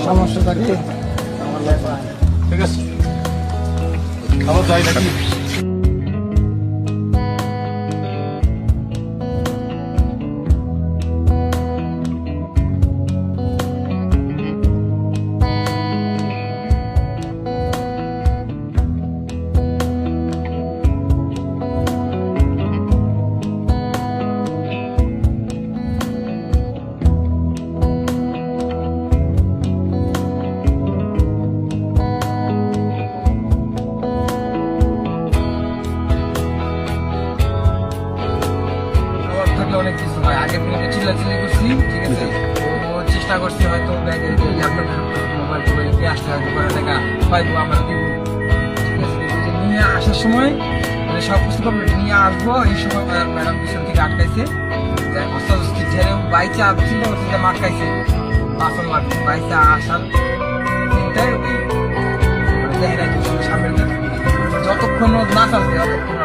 সমস্যা থাকে ঠিক আছে খাবার যাই নাকি অনেক কিছু হয় আগে চিল্লাচিল্লি করছি ঠিক আছে চেষ্টা করছি হয়তো ব্যাগের মোবাইল টোবাইল আসতে হয়তো করে টাকা পাইবো আমরা দিব ঠিক আছে নিয়ে আসার সময় মানে সব কিছু কমপ্লিট নিয়ে আসবো এই সময় ম্যাডাম পিছন থেকে আটকাইছে ঝেড়ে বাইচে চিন্তা করছি যে আটকাইছে বাসন মারছে বাইচে আসার চিন্তায় সামনে যতক্ষণ না চালছে ততক্ষণ